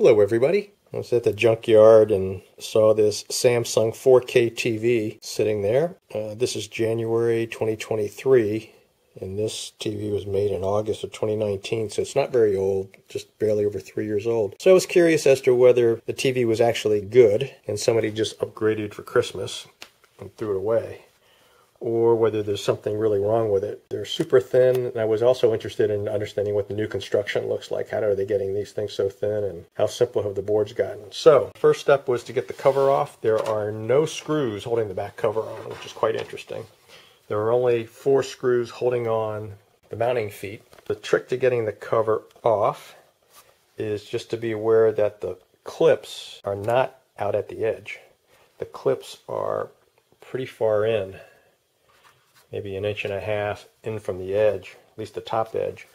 Hello everybody. I was at the junkyard and saw this Samsung 4K TV sitting there. This is January 2023 and this TV was made in August of 2019, so it's not very old, just barely over 3 years old. So I was curious as to whether the TV was actually good and somebody just upgraded for Christmas and threw it away, or whether there's something really wrong with it. They're super thin, and I was also interested in understanding what the new construction looks like. How are they getting these things so thin, and how simple have the boards gotten? So, first step was to get the cover off. There are no screws holding the back cover on, which is quite interesting. There are only 4 screws holding on the mounting feet. The trick to getting the cover off is just to be aware that the clips are not out at the edge. The clips are pretty far in, maybe 1.5 inches in from the edge, at least the top edge.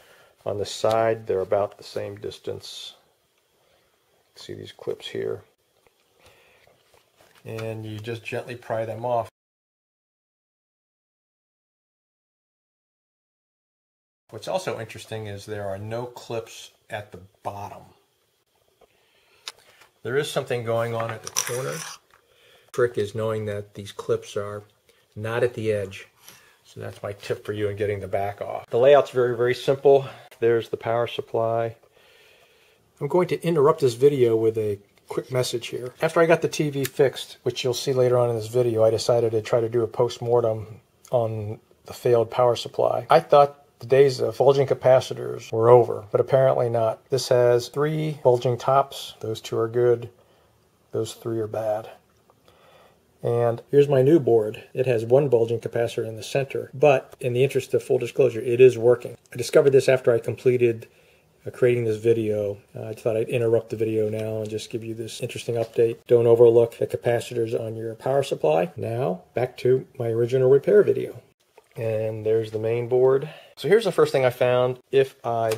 On the side, they're about the same distance. See these clips here. And you just gently pry them off. What's also interesting is there are no clips at the bottom. There is something going on at the corner. The trick is knowing that these clips are not at the edge. So that's my tip for you in getting the back off. The layout's very, very simple. There's the power supply. I'm going to interrupt this video with a quick message here. After I got the TV fixed, which you'll see later on in this video, I decided to try to do a post-mortem on the failed power supply. I thought the days of bulging capacitors were over, but apparently not. This has 3 bulging tops. Those 2 are good. Those 3 are bad. And here's my new board. It has 1 bulging capacitor in the center, but in the interest of full disclosure, it is working. I discovered this after I completed creating this video. I thought I'd interrupt the video now and just give you this interesting update. Don't overlook the capacitors on your power supply. Now, back to my original repair video. And there's the main board. So here's the first thing I found. If I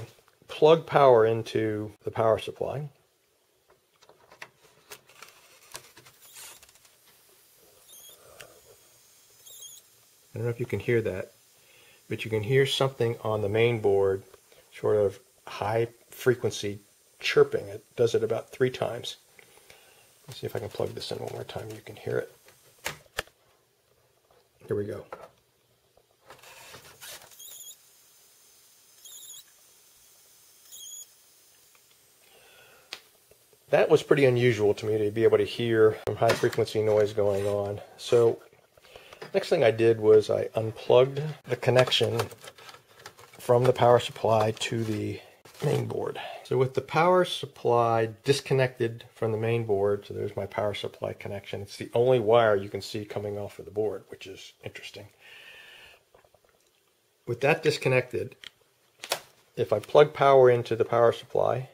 plug power into the power supply, I don't know if you can hear that, but you can hear something on the main board, sort of high frequency chirping. It does it about 3 times. Let's see if I can plug this in one more time. You can hear it. Here we go. That was pretty unusual to me, to be able to hear some high frequency noise going on. So next thing I did was I unplugged the connection from the power supply to the main board. So with the power supply disconnected from the main board, so there's my power supply connection. It's the only wire you can see coming off of the board, which is interesting. With that disconnected, if I plug power into the power supply,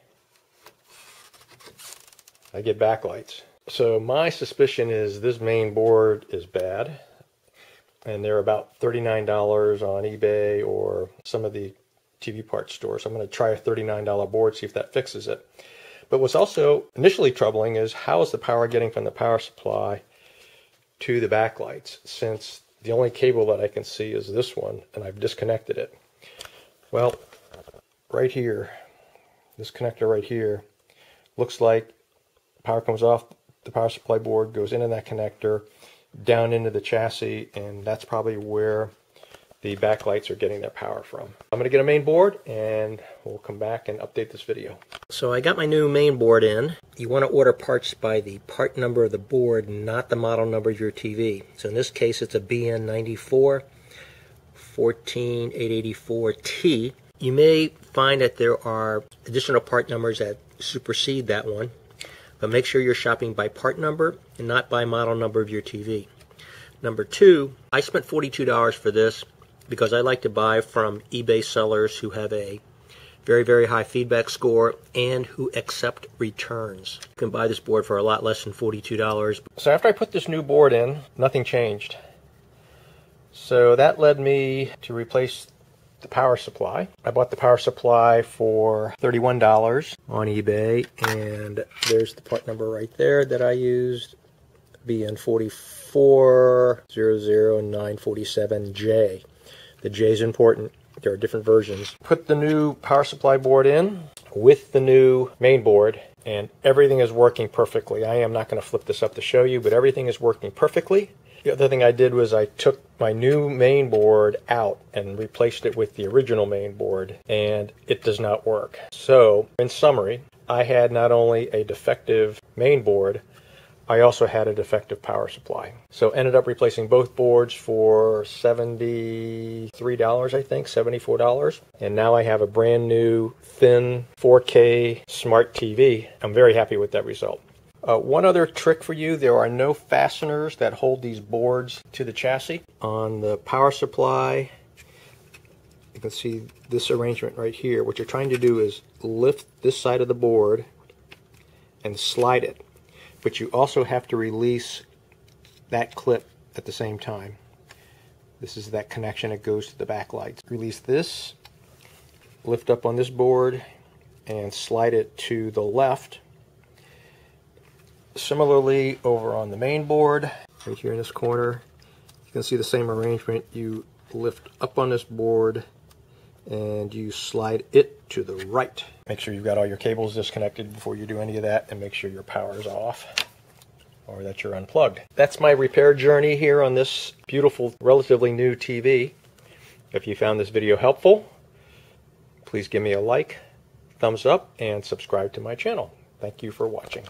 I get backlights. So my suspicion is this main board is bad, and they're about $39 on eBay or some of the TV parts stores. I'm going to try a $39 board, see if that fixes it. But what's also initially troubling is how is the power getting from the power supply to the backlights, since the only cable that I can see is this one, and I've disconnected it. Well, right here, this connector right here, looks like power comes off the power supply board, goes into that connector, down into the chassis, and that's probably where the backlights are getting their power from. I'm going to get a main board and we'll come back and update this video. So I got my new main board in. You want to order parts by the part number of the board, not the model number of your TV. So in this case it's a BN94 14884T. You may find that there are additional part numbers that supersede that one, but make sure you're shopping by part number and not by model number of your TV. Number 2, I spent $42 for this because I like to buy from eBay sellers who have a very, very high feedback score and who accept returns. You can buy this board for a lot less than $42. So after I put this new board in, nothing changed. So that led me to replace the power supply. I bought the power supply for $31 on eBay, and there's the part number right there that I used, BN4400947J. The J is important. There are different versions. Put the new power supply board in with the new main board, and everything is working perfectly. I am not going to flip this up to show you, but everything is working perfectly. The other thing I did was I took my new main board out and replaced it with the original main board, and it does not work. So, in summary, I had not only a defective main board, I also had a defective power supply. So ended up replacing both boards for $73, I think, $74. And now I have a brand new thin 4K smart TV. I'm very happy with that result. One other trick for you, there are no fasteners that hold these boards to the chassis. On the power supply, you can see this arrangement right here. What you're trying to do is lift this side of the board and slide it. But you also have to release that clip at the same time. This is that connection that goes to the backlights. Release this, lift up on this board, and slide it to the left. Similarly, over on the main board, right here in this corner, you can see the same arrangement. You lift up on this board and you slide it to the right. Make sure you've got all your cables disconnected before you do any of that, and make sure your power is off or that you're unplugged. That's my repair journey here on this beautiful, relatively new TV. If you found this video helpful, please give me a like, thumbs up, and subscribe to my channel. Thank you for watching.